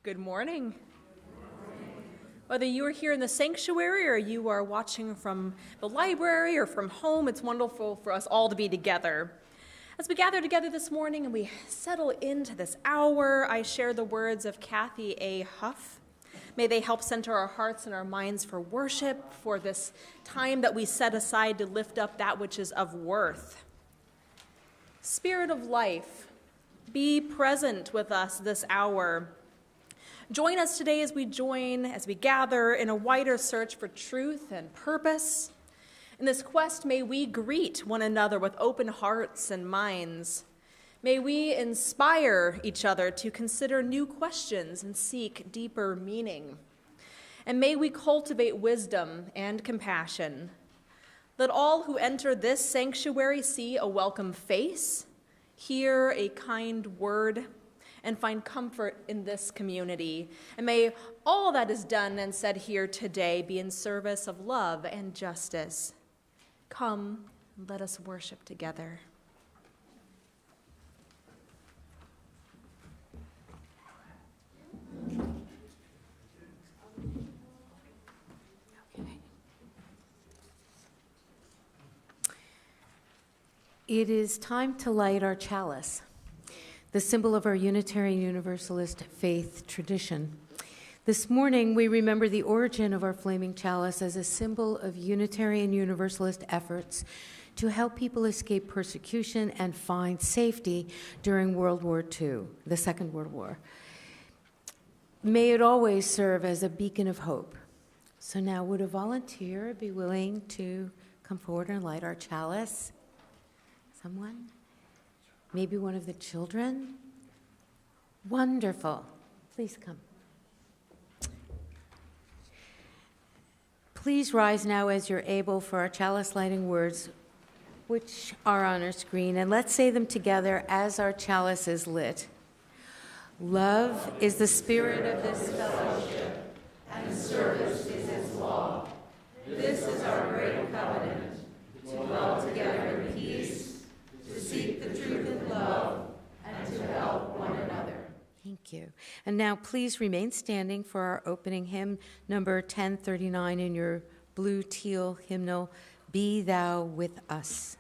Good morning. Whether you are here in the sanctuary or you are watching from the library or from home, it's wonderful for us all to be together. As we gather together this morning and we settle into this hour, I share the words of Kathy A. Huff. May they help center our hearts and our minds for worship, for this time that we set aside to lift up that which is of worth. Spirit of life, be present with us this hour. Join us today as we gather in a wider search for truth and purpose. In this quest, may we greet one another with open hearts and minds. May we inspire each other to consider new questions and seek deeper meaning. And may we cultivate wisdom and compassion. Let all who enter this sanctuary see a welcome face, hear a kind word, and find comfort in this community. And may all that is done and said here today be in service of love and justice. Come, let us worship together. It is time to light our chalice, the symbol of our Unitarian Universalist faith tradition. This morning, we remember the origin of our flaming chalice as a symbol of Unitarian Universalist efforts to help people escape persecution and find safety during World War II, the Second World War. May it always serve as a beacon of hope. So now, would a volunteer be willing to come forward and light our chalice? Someone? Maybe one of the children? Wonderful. Please come. Please rise now as you're able for our chalice lighting words, which are on our screen, and let's say them together as our chalice is lit. Love is the spirit of this fellowship, and service is its law. This is our great covenant, to dwell together in peace, to seek the truth in love, and to help one another. Thank you. And now please remain standing for our opening hymn, number 1039 in your blue teal hymnal, Be Thou With Us.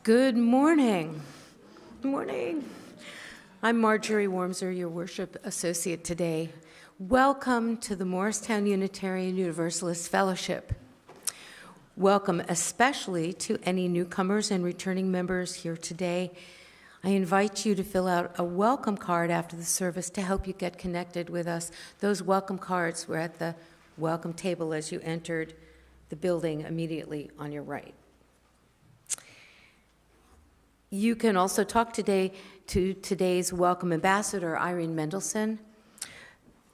Good morning. Good morning. I'm Marjorie Wormser, your worship associate today. Welcome to the Morristown Unitarian Universalist Fellowship. Welcome especially to any newcomers and returning members here today. I invite you to fill out a welcome card after the service to help you get connected with us. Those welcome cards were at the welcome table as you entered the building immediately on your right. You can also talk today to today's welcome ambassador, Irene Mendelson,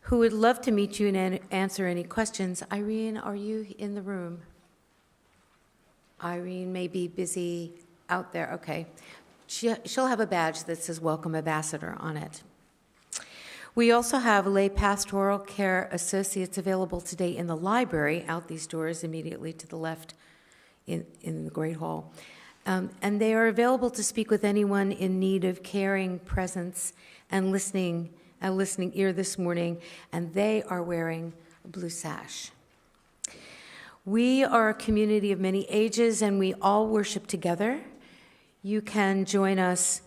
who would love to meet you and answer any questions. Irene, are you in the room? Irene may be busy out there. Okay. She'll have a badge that says welcome ambassador on it. We also have lay pastoral care associates available today in the library, out these doors immediately to the left in the Great Hall. And they are available to speak with anyone in need of caring presence and listening ear this morning, and they are wearing a blue sash. We are a community of many ages, and we all worship together. You can join us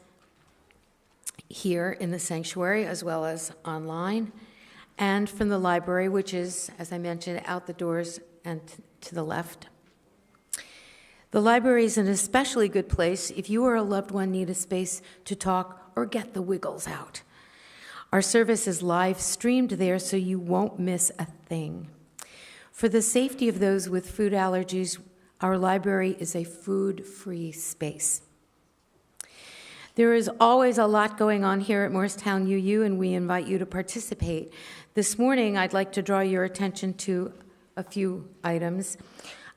here in the sanctuary as well as online, and from the library, which is, as I mentioned, out the doors and to the left. The library is an especially good place if you or a loved one need a space to talk or get the wiggles out. Our service is live streamed there, so you won't miss a thing. For the safety of those with food allergies, our library is a food-free space. There is always a lot going on here at Morristown UU, and we invite you to participate. This morning, I'd like to draw your attention to a few items.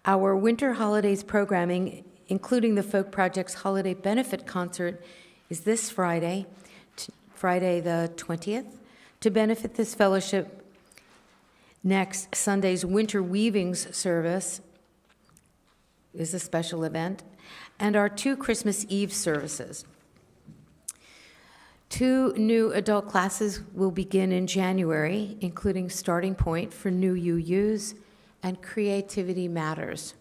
Our Winter Holidays programming, including the Folk Project's Holiday Benefit Concert, is this Friday, Friday the 20th. To benefit this fellowship, next Sunday's Winter Weavings service is a special event, and our 2 Christmas Eve services. 2 new adult classes will begin in January, including Starting Point for new UUs and Creativity Matters.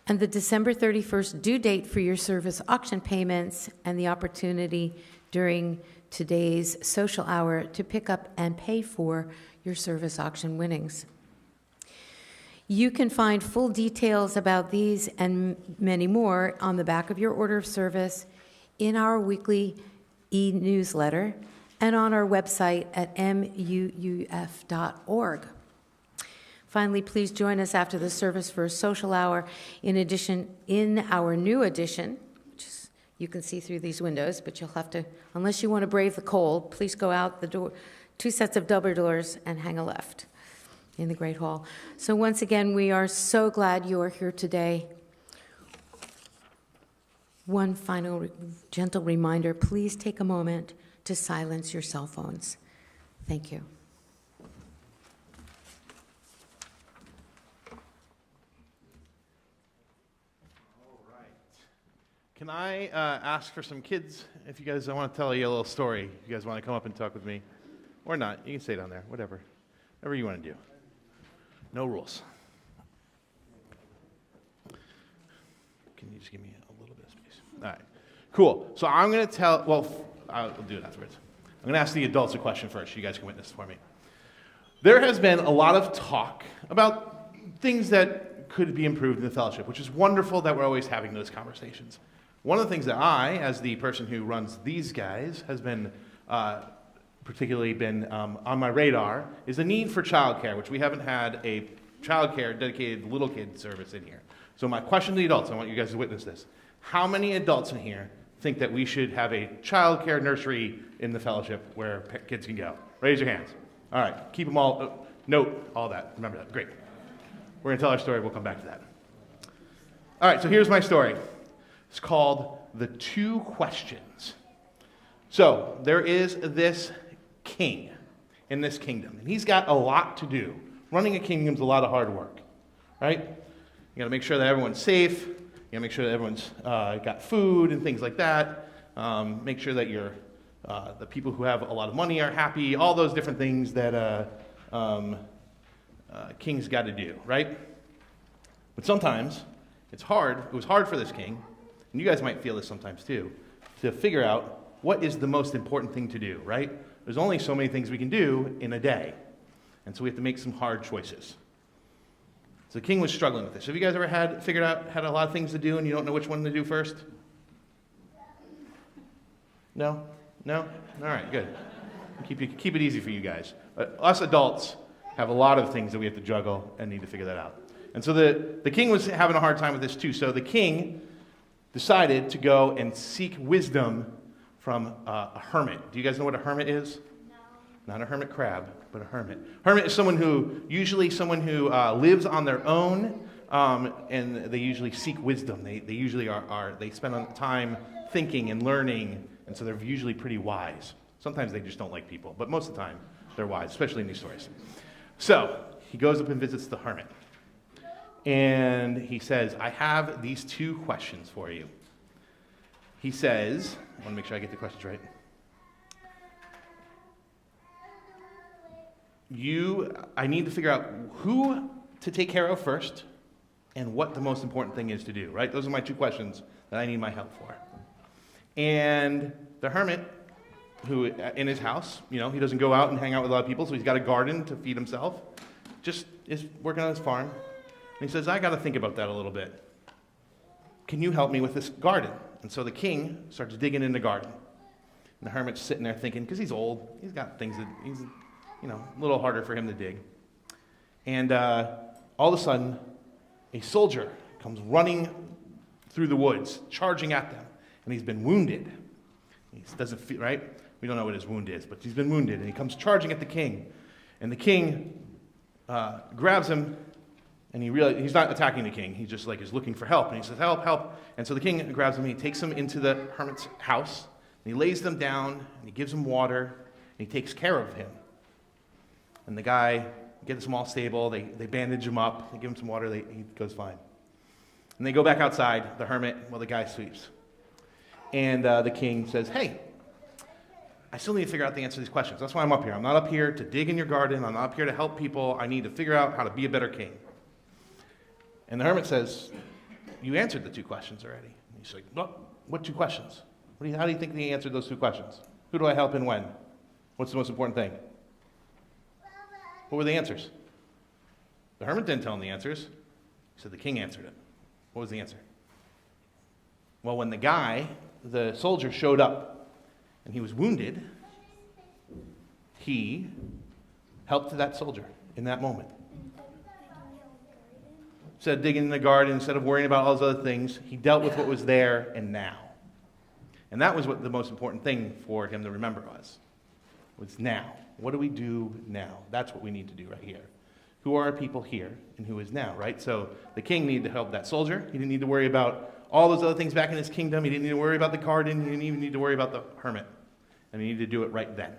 And the December 31st due date for your service auction payments and the opportunity during today's social hour to pick up and pay for your service auction winnings. You can find full details about these and many more on the back of your order of service, in our weekly e-newsletter, and on our website at muuf.org. Finally, please join us after the service for a social hour. In our new addition, which is, you can see through these windows, but you'll have to, unless you want to brave the cold, please go out the door, 2 sets of double doors, and hang a left in the Great Hall. So once again, we are so glad you are here today. One final gentle reminder, please take a moment to silence your cell phones. Thank you. All right. Can I ask for some kids, if you guys, I want to tell you a little story, if you guys want to come up and talk with me, or not, you can stay down there, whatever you want to do. No rules. Can you just give me a little bit of space? All right, cool. So I'm going to tell, well, I'll do it afterwards. I'm going to ask the adults a question first. You guys can witness for me. There has been a lot of talk about things that could be improved in the fellowship, which is wonderful that we're always having those conversations. One of the things that I, as the person who runs these guys, has been particularly been on my radar is the need for childcare, which we haven't had a childcare dedicated little kid service in here. So my question to the adults, I want you guys to witness this. How many adults in here think that we should have a childcare nursery in the fellowship where kids can go? Raise your hands. All right, keep them all, note all that, remember that, great. We're going to tell our story, we'll come back to that. All right, so here's my story. It's called The 2 Questions. So there is this king in this kingdom, and he's got a lot to do. Running a kingdom's a lot of hard work, right? You got to make sure that everyone's safe. You got to make sure that everyone's got food and things like that. Make sure that the people who have a lot of money are happy. All those different things that kings got to do, right? But sometimes it's hard. It was hard for this king, and you guys might feel this sometimes too, to figure out what is the most important thing to do, right? There's only so many things we can do in a day, and so we have to make some hard choices. So the king was struggling with this. Have you guys ever had a lot of things to do and you don't know which one to do first? No? No? All right, good. Keep it easy for you guys. Us adults have a lot of things that we have to juggle and need to figure that out. And so the king was having a hard time with this too. So the king decided to go and seek wisdom from a hermit. Do you guys know what a hermit is? No. Not a hermit crab, but a hermit. Hermit is someone who lives on their own, and they usually seek wisdom. They usually they spend time thinking and learning, and so they're usually pretty wise. Sometimes they just don't like people, but most of the time they're wise, especially in these stories. So he goes up and visits the hermit, and he says, I have these 2 questions for you. He says, I want to make sure I get the questions right. I need to figure out who to take care of first and what the most important thing is to do, right? Those are my 2 questions that I need my help for. And the hermit, who in his house, he doesn't go out and hang out with a lot of people, so he's got a garden to feed himself, just is working on his farm. And he says, I got to think about that a little bit. Can you help me with this garden? And so the king starts digging in the garden. And the hermit's sitting there thinking, because he's old, he's got things that he's, a little harder for him to dig. And all of a sudden, a soldier comes running through the woods, charging at them. And he's been wounded. He doesn't feel, right? We don't know what his wound is, but he's been wounded. And he comes charging at the king. And the king grabs him, and he realizes he's not attacking the king. He just is looking for help. And he says, help, help. And so the king grabs him, and he takes him into the hermit's house. And he lays them down, and he gives him water, and he takes care of him. And the guy gets him all stable. They bandage him up. They give him some water. He goes fine. And they go back outside, the hermit, while the guy sweeps. And the king says, hey, I still need to figure out the answer to these questions. That's why I'm up here. I'm not up here to dig in your garden. I'm not up here to help people. I need to figure out how to be a better king. And the hermit says, you answered the 2 questions already. And he's like, what 2 questions? How do you think he answered those 2 questions? Who do I help and when? What's the most important thing? What were the answers? The hermit didn't tell him the answers. He said the king answered it. What was the answer? Well, when the soldier showed up and he was wounded, he helped that soldier in that moment. Instead of digging in the garden, instead of worrying about all those other things, he dealt with what was there and now. And that was what the most important thing for him to remember was now. What do we do now? That's what we need to do right here. Who are our people here and who is now, right? So the king needed to help that soldier. He didn't need to worry about all those other things back in his kingdom. He didn't need to worry about the garden. He didn't even need to worry about the hermit. And he needed to do it right then.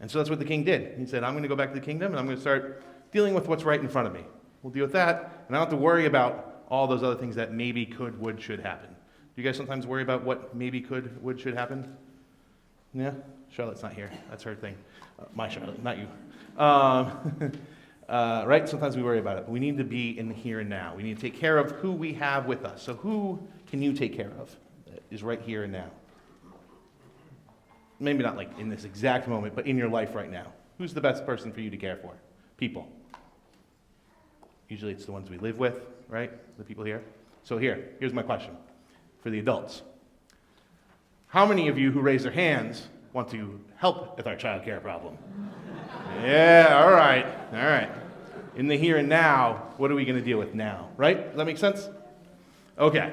And so that's what the king did. He said, I'm going to go back to the kingdom and I'm going to start dealing with what's right in front of me. We'll deal with that, and I don't have to worry about all those other things that maybe, could, would, should happen. Do you guys sometimes worry about what maybe, could, would, should happen? Yeah? Charlotte's not here. That's her thing. My Charlotte, not you. Right? Sometimes we worry about it. We need to be in the here and now. We need to take care of who we have with us. So who can you take care of that is right here and now? Maybe not in this exact moment, but in your life right now. Who's the best person for you to care for? People. Usually it's the ones we live with, right? The people here. So here's my question for the adults. How many of you who raise their hands want to help with our child care problem? Yeah, all right. In the here and now, what are we going to deal with now, right? Does that make sense? Okay,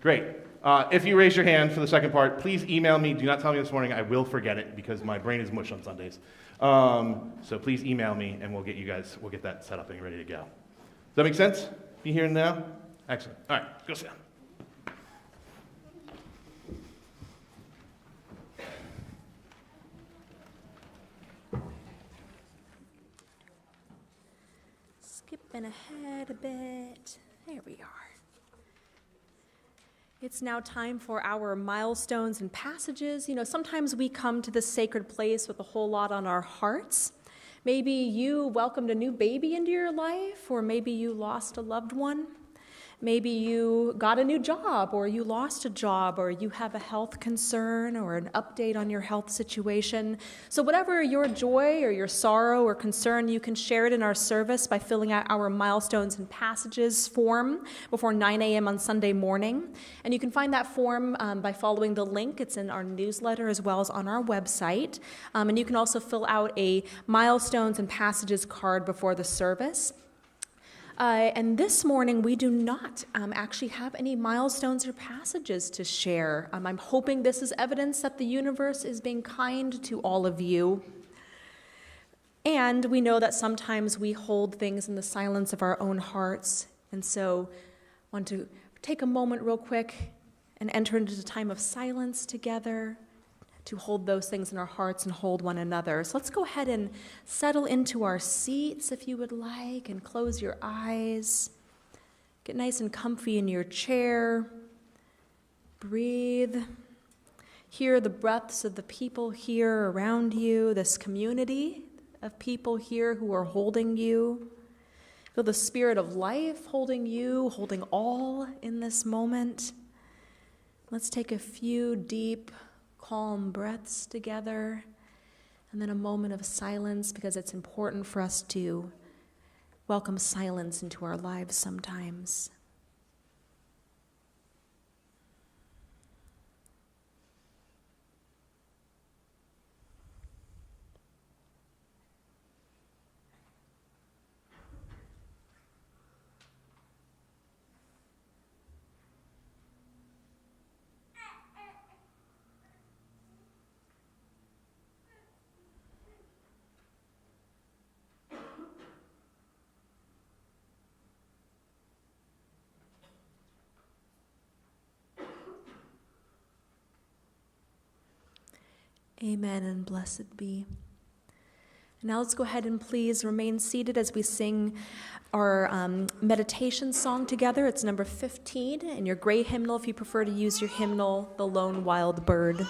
great. If you raise your hand for the second part, please email me. Do not tell me this morning. I will forget it because my brain is mush on Sundays. So please email me and we'll get that set up and ready to go. Does that make sense? Be here and now? Excellent. All right, go sit down. Skipping ahead a bit. There we are. It's now time for our milestones and passages. Sometimes we come to this sacred place with a whole lot on our hearts. Maybe you welcomed a new baby into your life, or maybe you lost a loved one. Maybe you got a new job, or you lost a job, or you have a health concern or an update on your health situation. So whatever your joy or your sorrow or concern, you can share it in our service by filling out our milestones and passages form before 9 a.m. on Sunday morning. And you can find that form by following the link. It's in our newsletter as well as on our website. And you can also fill out a milestones and passages card before the service. And this morning, we do not actually have any milestones or passages to share. I'm hoping this is evidence that the universe is being kind to all of you. And we know that sometimes we hold things in the silence of our own hearts. And so I want to take a moment real quick and enter into a time of silence together to hold those things in our hearts and hold one another. So let's go ahead and settle into our seats if you would like, and close your eyes. Get nice and comfy in your chair. Breathe. Hear the breaths of the people here around you, this community of people here who are holding you. Feel the spirit of life holding you, holding all in this moment. Let's take a few deep, calm breaths together, and then a moment of silence, because it's important for us to welcome silence into our lives sometimes. Amen and blessed be. Now let's go ahead and please remain seated as we sing our meditation song together. It's number 15 in your gray hymnal if you prefer to use your hymnal, The Lone Wild Bird.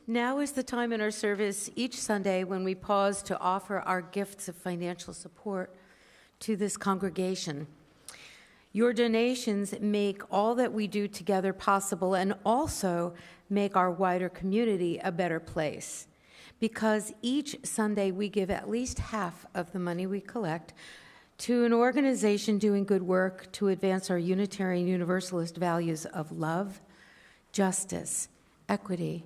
Now is the time in our service each Sunday when we pause to offer our gifts of financial support to this congregation. Your donations make all that we do together possible and also make our wider community a better place. Because each Sunday we give at least half of the money we collect to an organization doing good work to advance our Unitarian Universalist values of love, justice, equity,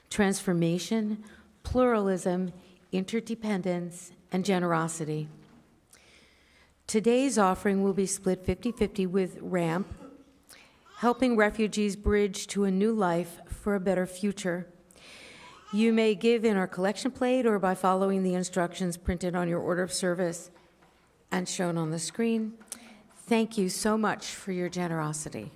transformation, pluralism, interdependence, and generosity. Today's offering will be split 50-50 with RAMP, helping refugees bridge to a new life for a better future. You may give in our collection plate or by following the instructions printed on your order of service and shown on the screen. Thank you so much for your generosity.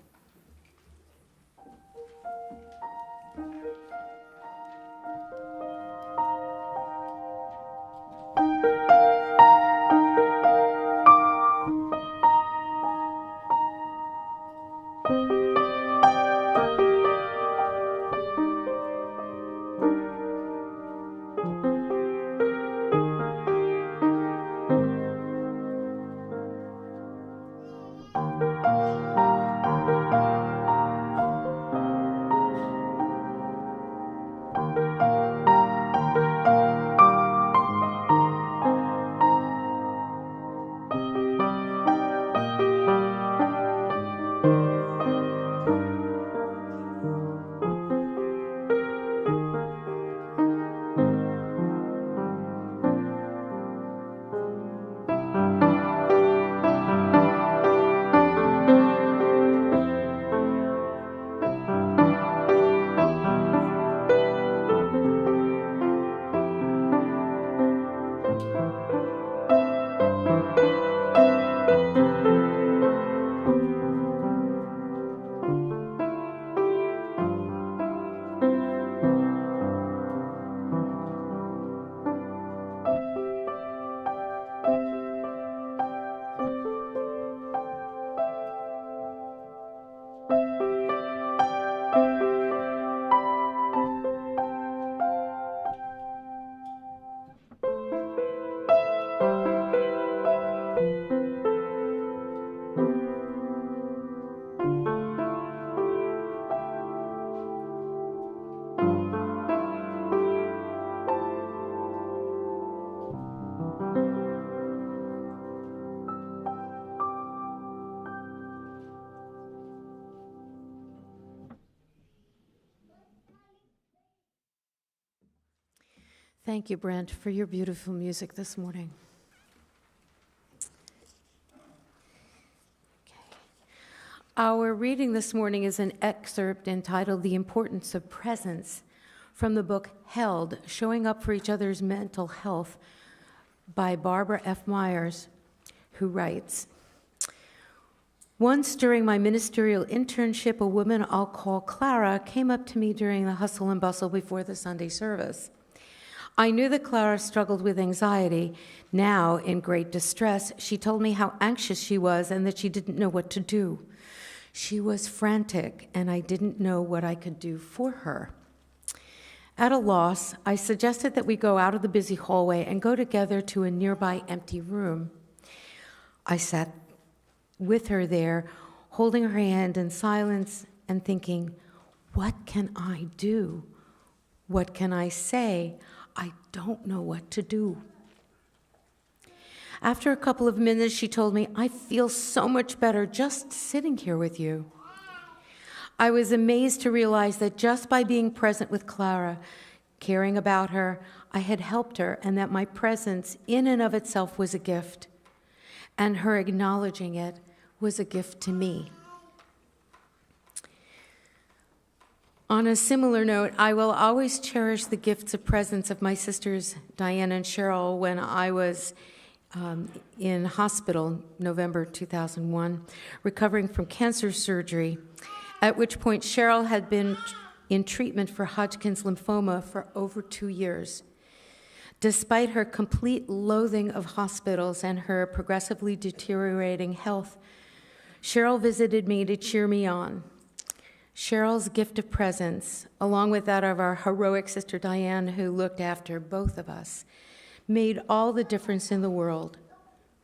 Thank you, Brent, for your beautiful music this morning. Okay. Our reading this morning is an excerpt entitled The Importance of Presence from the book Held, Showing Up for Each Other's Mental Health by Barbara F. Myers, who writes, "Once during my ministerial internship, a woman I'll call Clara came up to me during the hustle and bustle before the Sunday service. I knew that Clara struggled with anxiety. Now, in great distress, she told me how anxious she was and that she didn't know what to do. She was frantic, and I didn't know what I could do for her. At a loss, I suggested that we go out of the busy hallway and go together to a nearby empty room. I sat with her there, holding her hand in silence and thinking, what can I do? What can I say? I don't know what to do. After a couple of minutes, she told me, I feel so much better just sitting here with you. I was amazed to realize that just by being present with Clara, caring about her, I had helped her, and that my presence in and of itself was a gift, and her acknowledging it was a gift to me. On a similar note, I will always cherish the gifts of presence of my sisters, Diane and Cheryl, when I was in hospital, November 2001, recovering from cancer surgery, at which point Cheryl had been in treatment for Hodgkin's lymphoma for over 2 years. Despite her complete loathing of hospitals and her progressively deteriorating health, Cheryl visited me to cheer me on. Cheryl's gift of presence, along with that of our heroic sister Diane, who looked after both of us, made all the difference in the world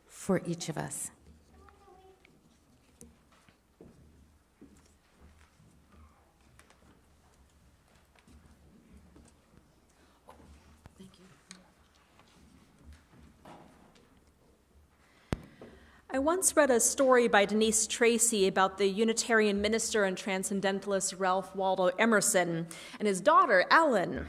for each of us. I once read a story by Denise Tracy about the Unitarian minister and transcendentalist Ralph Waldo Emerson and his daughter, Ellen.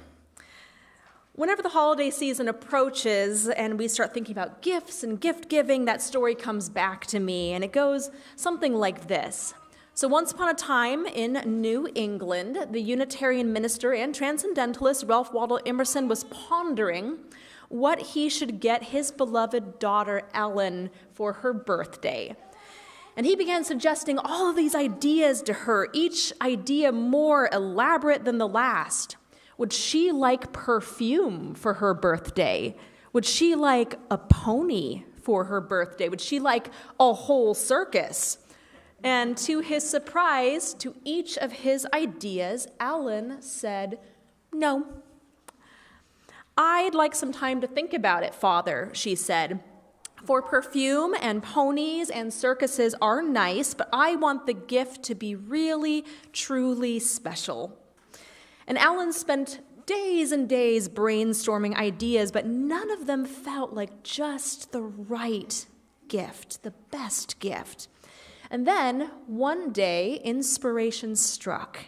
Whenever the holiday season approaches and we start thinking about gifts and gift giving, that story comes back to me, and it goes something like this. So once upon a time in New England, the Unitarian minister and transcendentalist Ralph Waldo Emerson was pondering what he should get his beloved daughter Ellen for her birthday. And he began suggesting all of these ideas to her, each idea more elaborate than the last. Would she like perfume for her birthday? Would she like a pony for her birthday? Would she like a whole circus? And to his surprise, to each of his ideas, Ellen said, no. I'd like some time to think about it, Father, she said. For perfume and ponies and circuses are nice, but I want the gift to be really, truly special. And Ellen spent days and days brainstorming ideas, but none of them felt like just the right gift, the best gift. And then, one day, inspiration struck.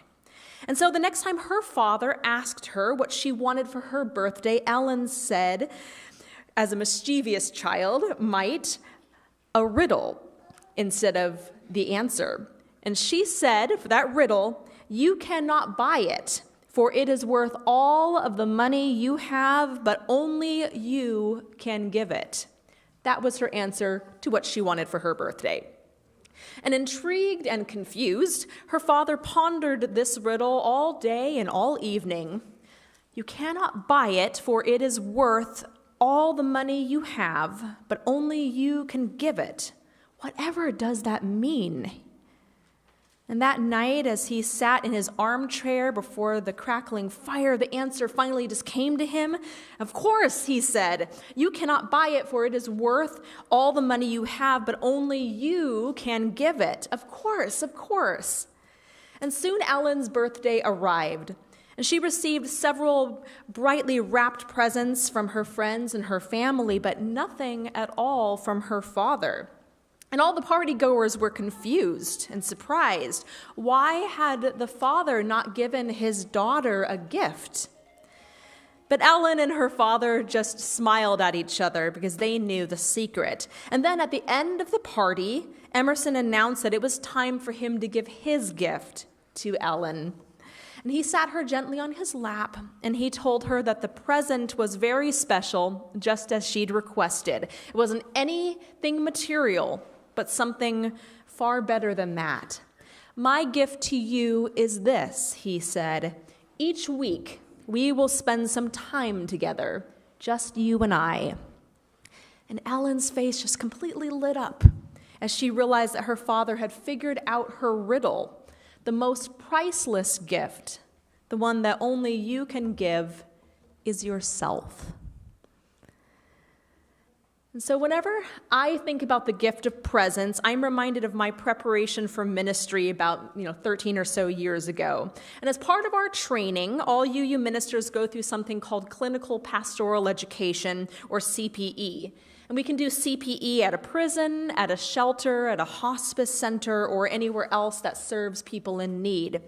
And so the next time her father asked her what she wanted for her birthday, Ellen said, as a mischievous child might, a riddle instead of the answer. And she said, for that riddle, you cannot buy it, for it is worth all of the money you have, but only you can give it. That was her answer to what she wanted for her birthday. And intrigued and confused, her father pondered this riddle all day and all evening. You cannot buy it, for it is worth all the money you have, but only you can give it. Whatever does that mean? And that night, as he sat in his armchair before the crackling fire, the answer finally just came to him. Of course, he said, you cannot buy it, for it is worth all the money you have, but only you can give it. Of course, of course. And soon Ellen's birthday arrived, and she received several brightly wrapped presents from her friends and her family, but nothing at all from her father. And all the partygoers were confused and surprised. Why had the father not given his daughter a gift? But Ellen and her father just smiled at each other because they knew the secret. And then at the end of the party, Emerson announced that it was time for him to give his gift to Ellen. And he sat her gently on his lap, and he told her that the present was very special, just as she'd requested. It wasn't anything material, but something far better than that. My gift to you is this, he said. Each week, we will spend some time together, just you and I. And Ellen's face just completely lit up as she realized that her father had figured out her riddle, the most priceless gift, the one that only you can give, is yourself. And so whenever I think about the gift of presence, I'm reminded of my preparation for ministry about 13 or so years ago. And as part of our training, all you ministers go through something called clinical pastoral education, or CPE. And we can do CPE at a prison, at a shelter, at a hospice center, or anywhere else that serves people in need.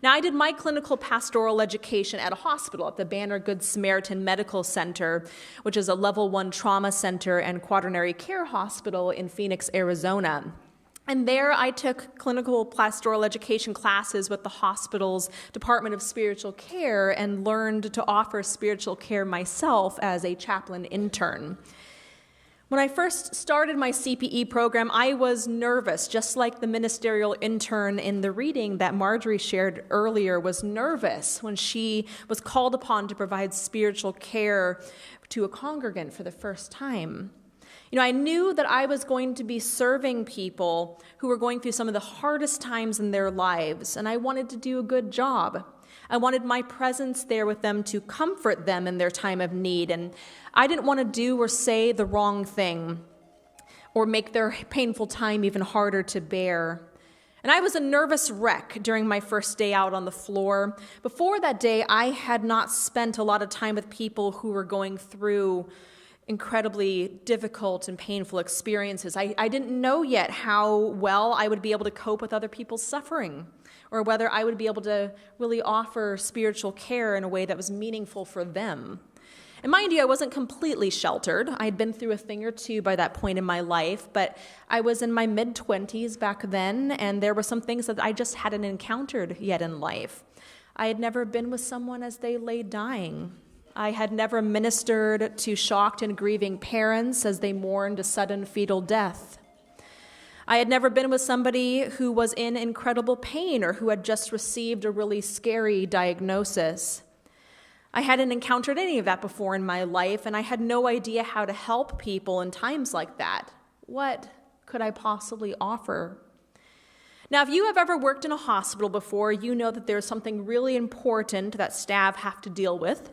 Now, I did my clinical pastoral education at a hospital, at the Banner Good Samaritan Medical Center, which is a level 1 trauma center and quaternary care hospital in Phoenix, Arizona. And there I took clinical pastoral education classes with the hospital's Department of Spiritual Care and learned to offer spiritual care myself as a chaplain intern. When I first started my CPE program, I was nervous, just like the ministerial intern in the reading that Marjorie shared earlier was nervous when she was called upon to provide spiritual care to a congregant for the first time. I knew that I was going to be serving people who were going through some of the hardest times in their lives, and I wanted to do a good job. I wanted my presence there with them to comfort them in their time of need, and I didn't want to do or say the wrong thing or make their painful time even harder to bear. And I was a nervous wreck during my first day out on the floor. Before that day, I had not spent a lot of time with people who were going through incredibly difficult and painful experiences. I didn't know yet how well I would be able to cope with other people's suffering, or whether I would be able to really offer spiritual care in a way that was meaningful for them. And mind you, I wasn't completely sheltered. I'd been through a thing or two by that point in my life, but I was in my mid-20s back then, and there were some things that I just hadn't encountered yet in life. I had never been with someone as they lay dying. I had never ministered to shocked and grieving parents as they mourned a sudden fetal death. I had never been with somebody who was in incredible pain or who had just received a really scary diagnosis. I hadn't encountered any of that before in my life, and I had no idea how to help people in times like that. What could I possibly offer? Now, if you have ever worked in a hospital before, you know that there's something really important that staff have to deal with.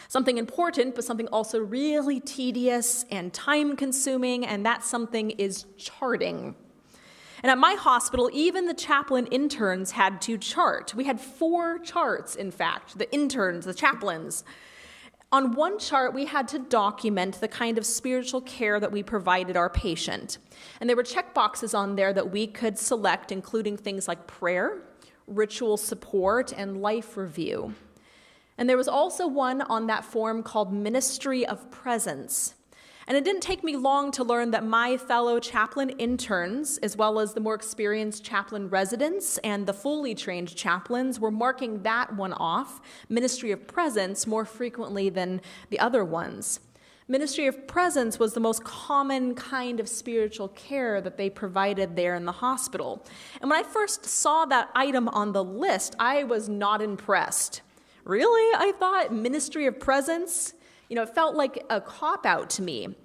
Something important, but something also really tedious and time-consuming, and that something is charting. And at my hospital, even the chaplain interns had to chart. We had 4 charts, in fact, the interns, the chaplains. On one chart, we had to document the kind of spiritual care that we provided our patient. And there were check boxes on there that we could select, including things like prayer, ritual support, and life review. And there was also one on that form called Ministry of Presence. And it didn't take me long to learn that my fellow chaplain interns, as well as the more experienced chaplain residents and the fully trained chaplains, were marking that one off, Ministry of Presence, more frequently than the other ones. Ministry of Presence was the most common kind of spiritual care that they provided there in the hospital. And when I first saw that item on the list, I was not impressed. Really? I thought Ministry of Presence? It felt like a cop-out to me.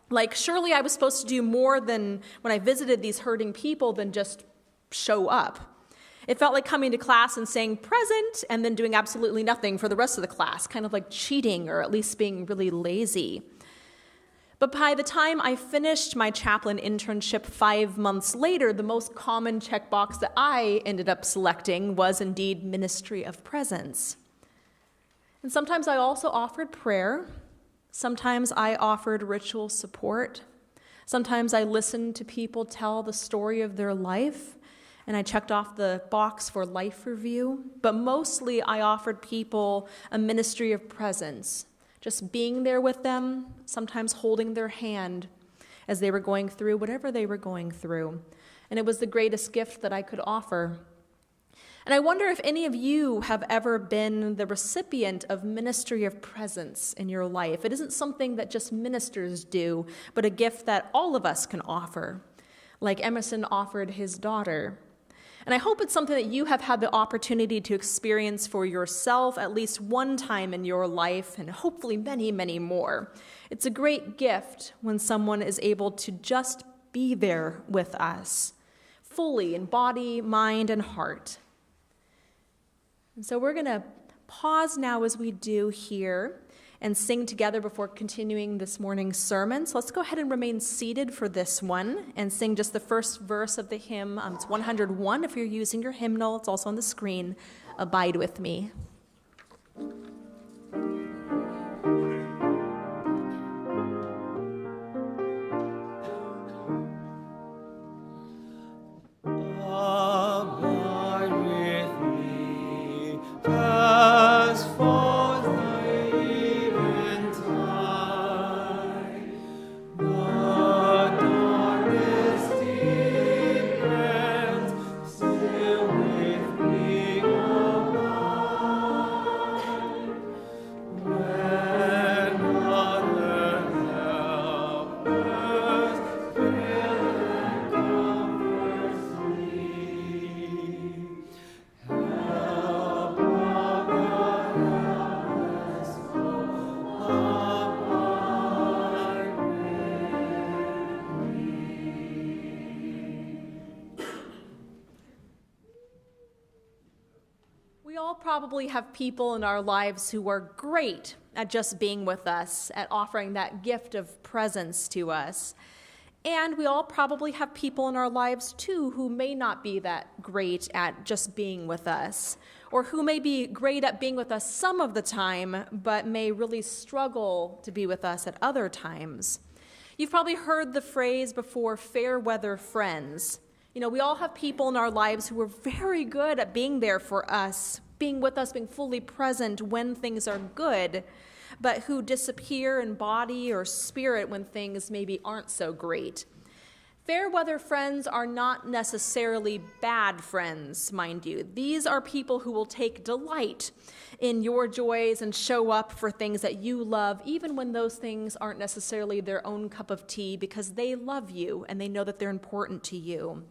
Like, surely I was supposed to do more than, when I visited these hurting people, than just show up. It felt like coming to class and saying present and then doing absolutely nothing for the rest of the class, kind of like cheating or at least being really lazy. But by the time I finished my chaplain internship 5 months later, the most common checkbox that I ended up selecting was indeed Ministry of Presence. And sometimes I also offered prayer. Sometimes I offered ritual support. Sometimes I listened to people tell the story of their life. and I checked off the box for life review, but mostly I offered people a ministry of presence, just being there with them, sometimes holding their hand as they were going through whatever they were going through. And it was the greatest gift that I could offer. And I wonder if any of you have ever been the recipient of ministry of presence in your life. It isn't something that just ministers do, but a gift that all of us can offer, like Emerson offered his daughter. And I hope it's something that you have had the opportunity to experience for yourself at least one time in your life, and hopefully many, many more. It's a great gift when someone is able to just be there with us, fully in body, mind, and heart. And so we're going to pause now as we do here and sing together before continuing this morning's sermon. So let's go ahead and remain seated for this one and sing just the first verse of the hymn. It's 101 if you're using your hymnal. It's also on the screen. Abide with me. Probably have people in our lives who are great at just being with us, at offering that gift of presence to us. And we all probably have people in our lives too who may not be that great at just being with us, or who may be great at being with us some of the time, but may really struggle to be with us at other times. You've probably heard the phrase before, fair weather friends. You know, we all have people in our lives who are very good at being there for us, being with us, being fully present when things are good, but who disappear in body or spirit when things maybe aren't so great. Fair weather friends are not necessarily bad friends, mind you. These are people who will take delight in your joys and show up for things that you love, even when those things aren't necessarily their own cup of tea, because they love you and they know that they're important to you.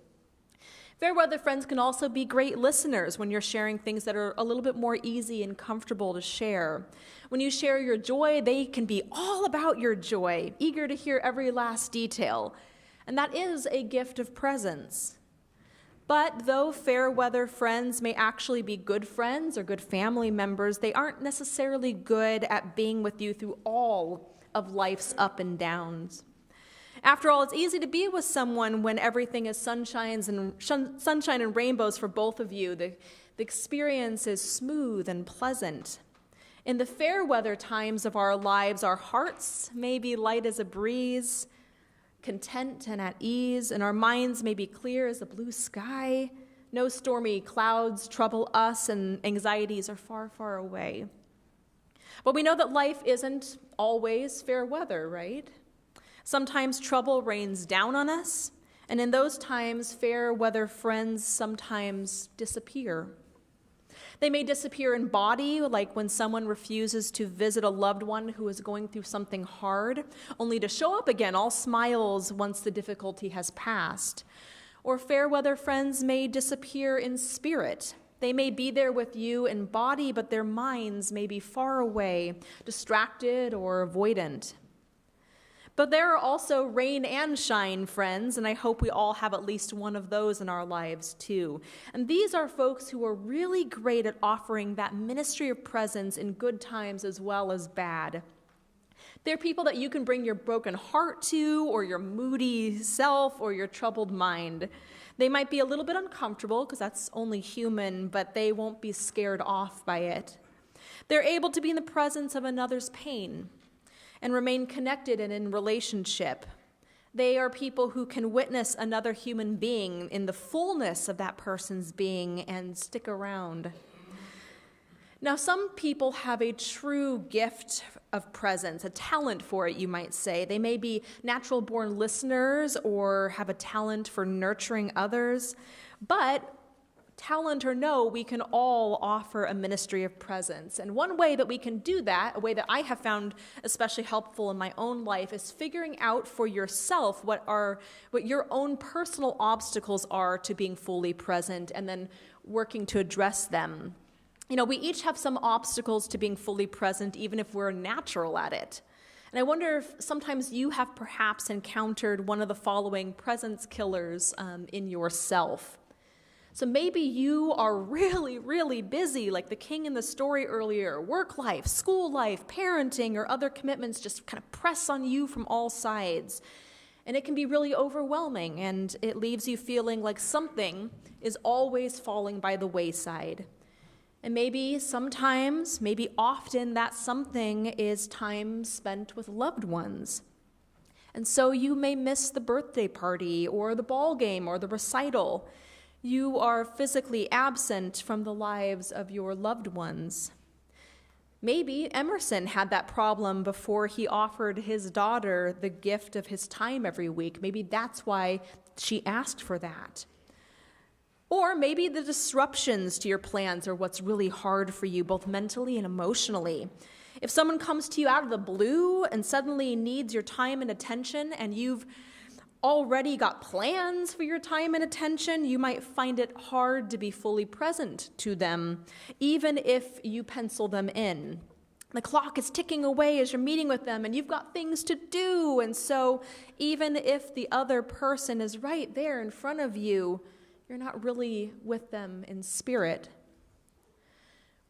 Fair weather friends can also be great listeners when you're sharing things that are a little bit more easy and comfortable to share. When you share your joy, they can be all about your joy, eager to hear every last detail. And that is a gift of presence. But though fair weather friends may actually be good friends or good family members, they aren't necessarily good at being with you through all of life's up and downs. After all, it's easy to be with someone when everything is sunshine and rainbows for both of you. The experience is smooth and pleasant. In the fair weather times of our lives, our hearts may be light as a breeze, content and at ease, and our minds may be clear as a blue sky. No stormy clouds trouble us, and anxieties are far, far away. But we know that life isn't always fair weather, right? Sometimes trouble rains down on us, and in those times, fair weather friends sometimes disappear. They may disappear in body, like when someone refuses to visit a loved one who is going through something hard, only to show up again all smiles once the difficulty has passed. Or fair weather friends may disappear in spirit. They may be there with you in body, but their minds may be far away, distracted or avoidant. But there are also rain and shine friends, and I hope we all have at least one of those in our lives too. And these are folks who are really great at offering that ministry of presence in good times as well as bad. They're people that you can bring your broken heart to, or your moody self, or your troubled mind. They might be a little bit uncomfortable, because that's only human, but they won't be scared off by it. They're able to be in the presence of another's pain and remain connected and in relationship. They are people who can witness another human being in the fullness of that person's being and stick around. Now, some people have a true gift of presence, a talent for it, you might say. They may be natural-born listeners or have a talent for nurturing others. But talent or no, we can all offer a ministry of presence. And one way that we can do that, a way that I have found especially helpful in my own life, is figuring out for yourself what your own personal obstacles are to being fully present and then working to address them. You know, we each have some obstacles to being fully present, even if we're natural at it. And I wonder if sometimes you have perhaps encountered one of the following presence killers in yourself. So maybe you are really, really busy, like the king in the story earlier. Work life, school life, parenting, or other commitments just kind of press on you from all sides. And it can be really overwhelming, and it leaves you feeling like something is always falling by the wayside. And maybe sometimes, maybe often, that something is time spent with loved ones. And so you may miss the birthday party or the ball game or the recital. You are physically absent from the lives of your loved ones. Maybe Emerson had that problem before he offered his daughter the gift of his time every week. Maybe that's why she asked for that. Or maybe the disruptions to your plans are what's really hard for you, both mentally and emotionally. If someone comes to you out of the blue and suddenly needs your time and attention, and you've already got plans for your time and attention, you might find it hard to be fully present to them, even if you pencil them in. The clock is ticking away as you're meeting with them, and you've got things to do. And so even if the other person is right there in front of you, you're not really with them in spirit.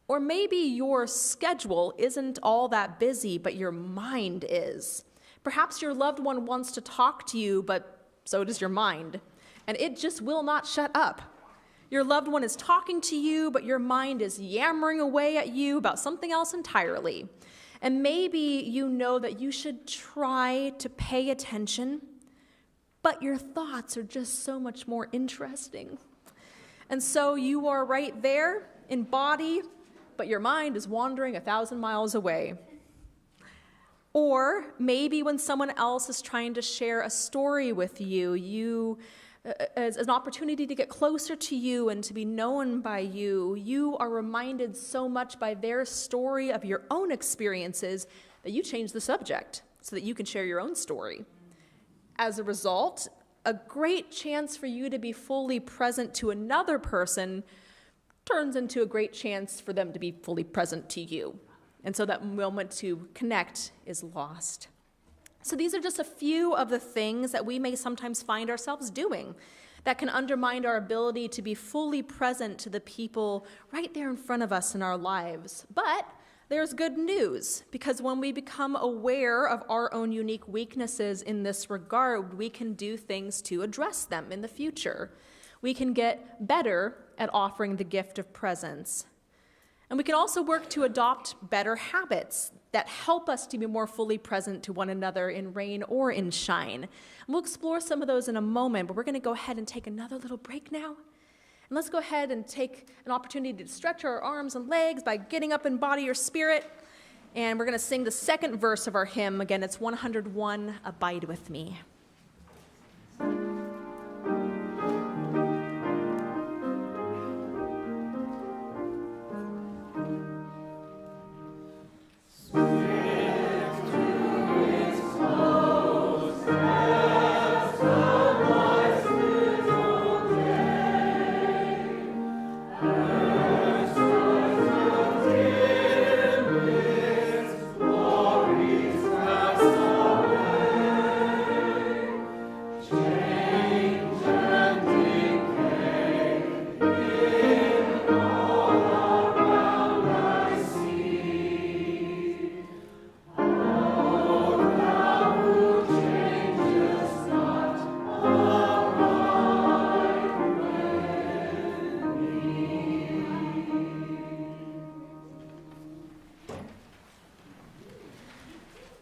Or maybe your schedule isn't all that busy, but your mind is. Perhaps your loved one wants to talk to you, but so does your mind, and it just will not shut up. Your loved one is talking to you, but your mind is yammering away at you about something else entirely. And maybe you know that you should try to pay attention, but your thoughts are just so much more interesting. And so you are right there in body, but your mind is wandering 1,000 miles away. Or maybe when someone else is trying to share a story with you, as an opportunity to get closer to you and to be known by you, you are reminded so much by their story of your own experiences that you change the subject so that you can share your own story. As a result, a great chance for you to be fully present to another person turns into a great chance for them to be fully present to you. And so that moment to connect is lost. So these are just a few of the things that we may sometimes find ourselves doing that can undermine our ability to be fully present to the people right there in front of us in our lives. But there's good news, because when we become aware of our own unique weaknesses in this regard, we can do things to address them in the future. We can get better at offering the gift of presence. And we can also work to adopt better habits that help us to be more fully present to one another in rain or in shine. And we'll explore some of those in a moment, but we're going to go ahead and take another little break now. And let's go ahead and take an opportunity to stretch our arms and legs by getting up in body or spirit. And we're going to sing the second verse of our hymn. Again, it's 101, Abide With Me.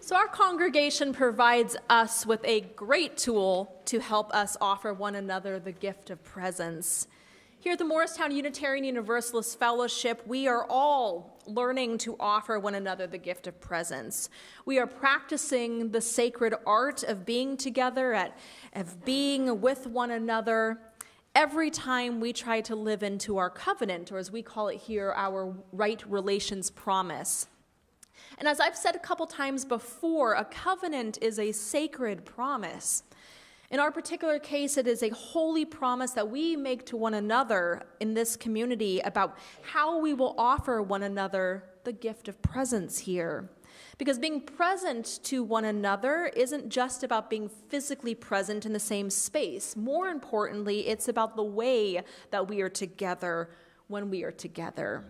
So our congregation provides us with a great tool to help us offer one another the gift of presence. Here at the Morristown Unitarian Universalist Fellowship, we are all learning to offer one another the gift of presence. We are practicing the sacred art of being together, of being with one another, every time we try to live into our covenant, or as we call it here, our right relations promise. And as I've said a couple times before, a covenant is a sacred promise. In our particular case, it is a holy promise that we make to one another in this community about how we will offer one another the gift of presence here. Because being present to one another isn't just about being physically present in the same space. More importantly, it's about the way that we are together when we are together.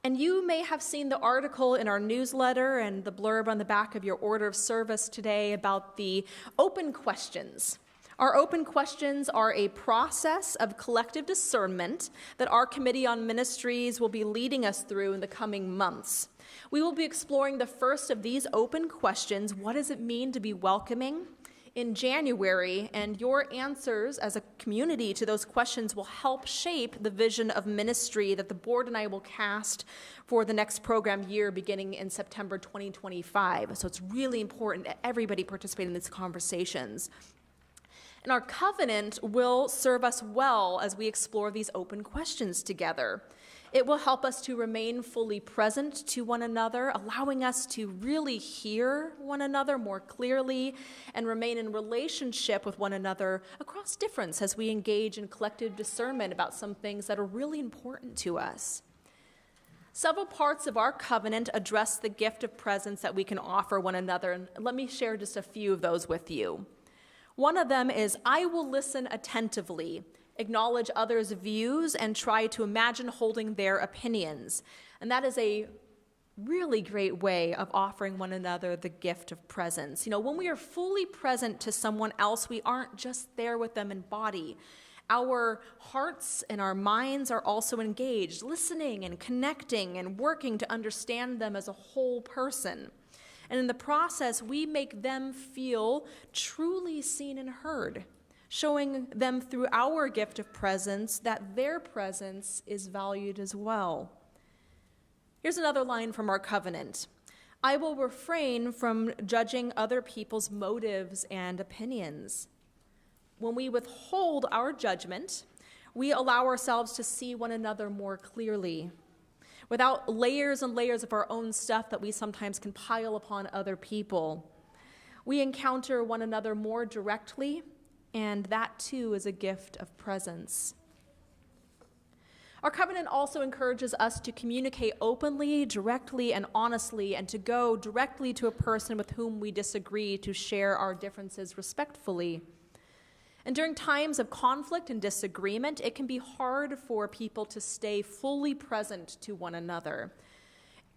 And you may have seen the article in our newsletter and the blurb on the back of your order of service today about the open questions. Our open questions are a process of collective discernment that our Committee on Ministries will be leading us through in the coming months. We will be exploring the first of these open questions, what does it mean to be welcoming, in January, and your answers as a community to those questions will help shape the vision of ministry that the board and I will cast for the next program year beginning in September 2025. So it's really important that everybody participate in these conversations. And our covenant will serve us well as we explore these open questions together. It will help us to remain fully present to one another, allowing us to really hear one another more clearly and remain in relationship with one another across difference as we engage in collective discernment about some things that are really important to us. Several parts of our covenant address the gift of presence that we can offer one another, and let me share just a few of those with you. One of them is, I will listen attentively, acknowledge others' views, and try to imagine holding their opinions. And that is a really great way of offering one another the gift of presence. You know, when we are fully present to someone else, we aren't just there with them in body. Our hearts and our minds are also engaged, listening and connecting and working to understand them as a whole person. And in the process, we make them feel truly seen and heard, showing them through our gift of presence that their presence is valued as well. Here's another line from our covenant. I will refrain from judging other people's motives and opinions. When we withhold our judgment, we allow ourselves to see one another more clearly, without layers and layers of our own stuff that we sometimes can pile upon other people. We encounter one another more directly, and that too is a gift of presence. Our covenant also encourages us to communicate openly, directly, and honestly, and to go directly to a person with whom we disagree to share our differences respectfully. And during times of conflict and disagreement, it can be hard for people to stay fully present to one another.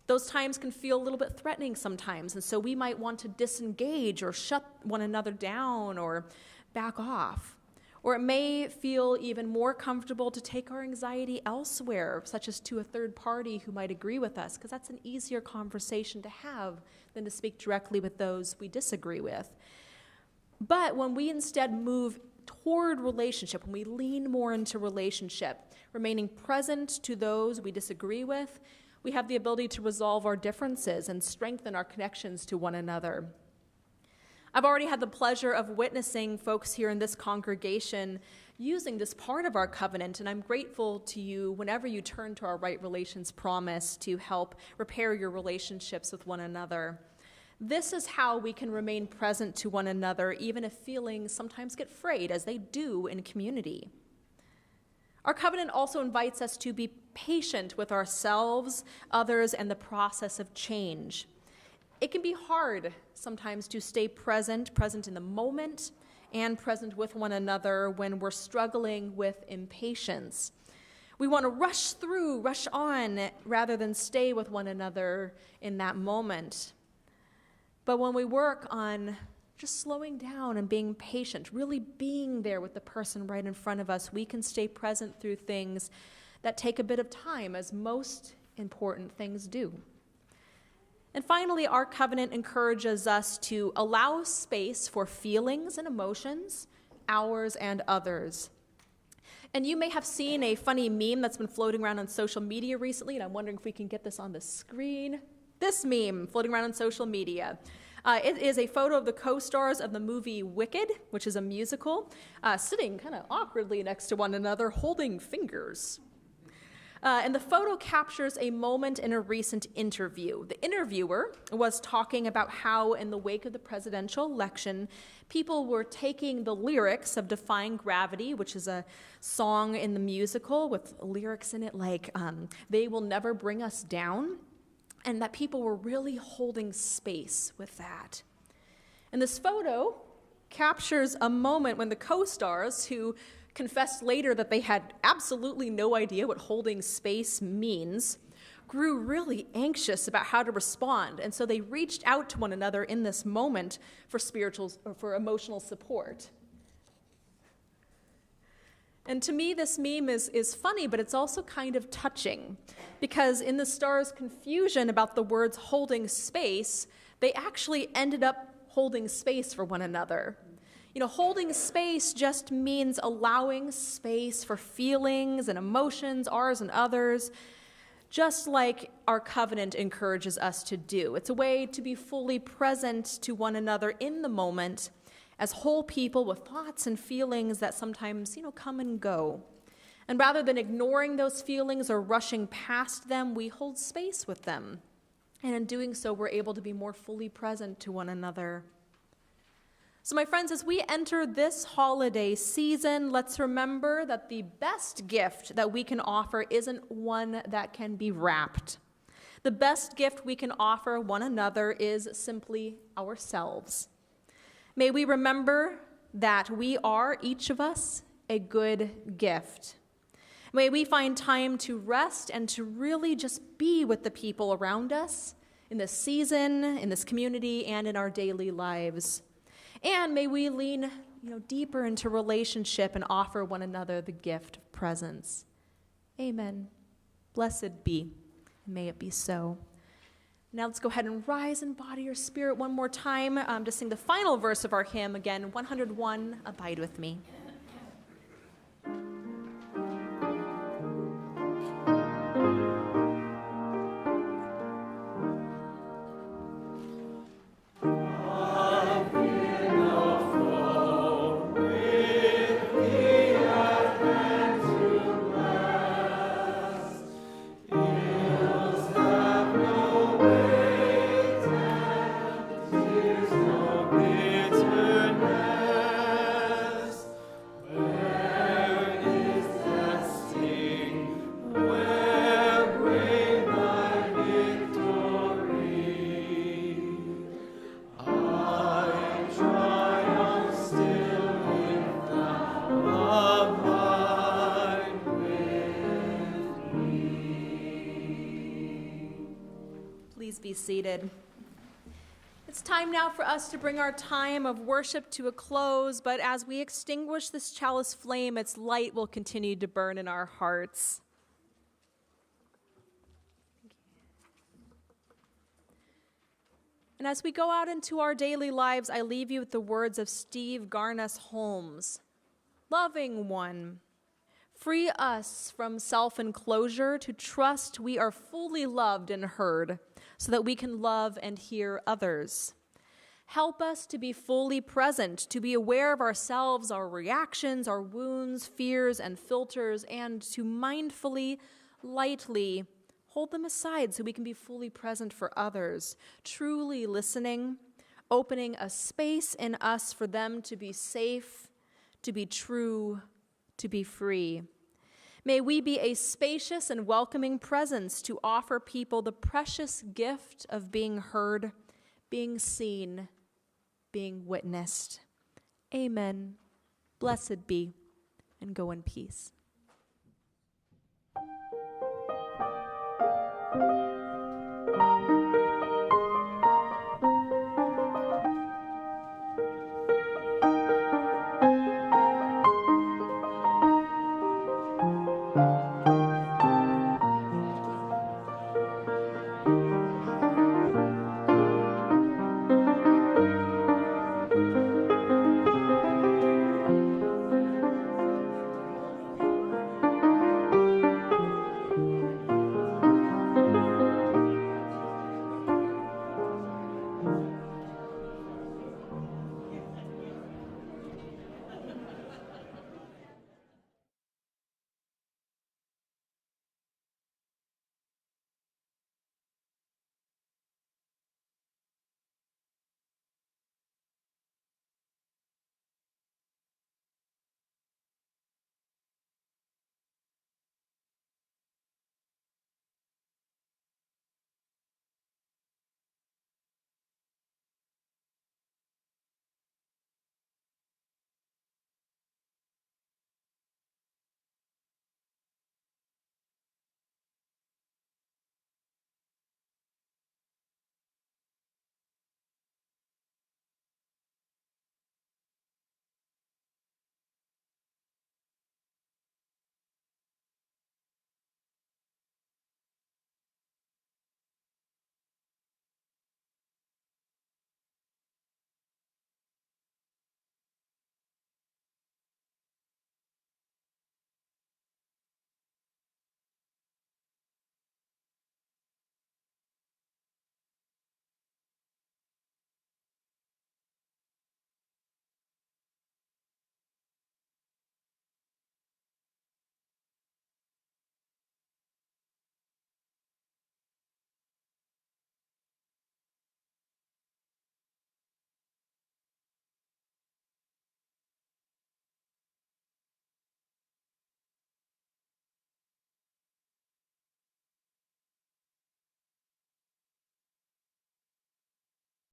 Those times can feel a little bit threatening sometimes, and so we might want to disengage or shut one another down or back off. Or it may feel even more comfortable to take our anxiety elsewhere, such as to a third party who might agree with us, because that's an easier conversation to have than to speak directly with those we disagree with. But when we instead move toward relationship, when we lean more into relationship, remaining present to those we disagree with, we have the ability to resolve our differences and strengthen our connections to one another. I've already had the pleasure of witnessing folks here in this congregation using this part of our covenant, and I'm grateful to you whenever you turn to our right relations promise to help repair your relationships with one another. This is how we can remain present to one another, even if feelings sometimes get frayed, as they do in community. Our covenant also invites us to be patient with ourselves, others, and the process of change. It can be hard sometimes to stay present in the moment, and present with one another when we're struggling with impatience. We want to rush on, rather than stay with one another in that moment. But when we work on just slowing down and being patient, really being there with the person right in front of us, we can stay present through things that take a bit of time, as most important things do. And finally, our covenant encourages us to allow space for feelings and emotions, ours and others. And you may have seen a funny meme that's been floating around on social media recently, and I'm wondering if we can get this on the screen. This meme floating around on social media. It is a photo of the co-stars of the movie Wicked, which is a musical, sitting kind of awkwardly next to one another, holding fingers. And the photo captures a moment in a recent interview. The interviewer was talking about how, in the wake of the presidential election, people were taking the lyrics of Defying Gravity, which is a song in the musical with lyrics in it like, they will never bring us down, and that people were really holding space with that. And this photo captures a moment when the co-stars, who confessed later that they had absolutely no idea what holding space means, grew really anxious about how to respond, and so they reached out to one another in this moment for emotional support. And to me, this meme is funny, but it's also kind of touching, because in the stars' confusion about the words holding space, they actually ended up holding space for one another. Holding space just means allowing space for feelings and emotions, ours and others, just like our covenant encourages us to do. It's a way to be fully present to one another in the moment as whole people with thoughts and feelings that sometimes, come and go. And rather than ignoring those feelings or rushing past them, we hold space with them. And in doing so, we're able to be more fully present to one another. So my friends, as we enter this holiday season, let's remember that the best gift that we can offer isn't one that can be wrapped. The best gift we can offer one another is simply ourselves. May we remember that we are, each of us, a good gift. May we find time to rest and to really just be with the people around us in this season, in this community, and in our daily lives. And may we lean, deeper into relationship and offer one another the gift of presence. Amen. Blessed be. May it be so. Now let's go ahead and rise in body or spirit one more time to sing the final verse of our hymn again, 101, Abide With Me. Be seated. It's time now for us to bring our time of worship to a close, but as we extinguish this chalice flame, its light will continue to burn in our hearts. And as we go out into our daily lives, I leave you with the words of Steve Garnas Holmes. Loving one, free us from self-enclosure to trust we are fully loved and heard, so that we can love and hear others. Help us to be fully present, to be aware of ourselves, our reactions, our wounds, fears, and filters, and to mindfully, lightly hold them aside so we can be fully present for others, truly listening, opening a space in us for them to be safe, to be true, to be free. May we be a spacious and welcoming presence to offer people the precious gift of being heard, being seen, being witnessed. Amen. Blessed be, and go in peace.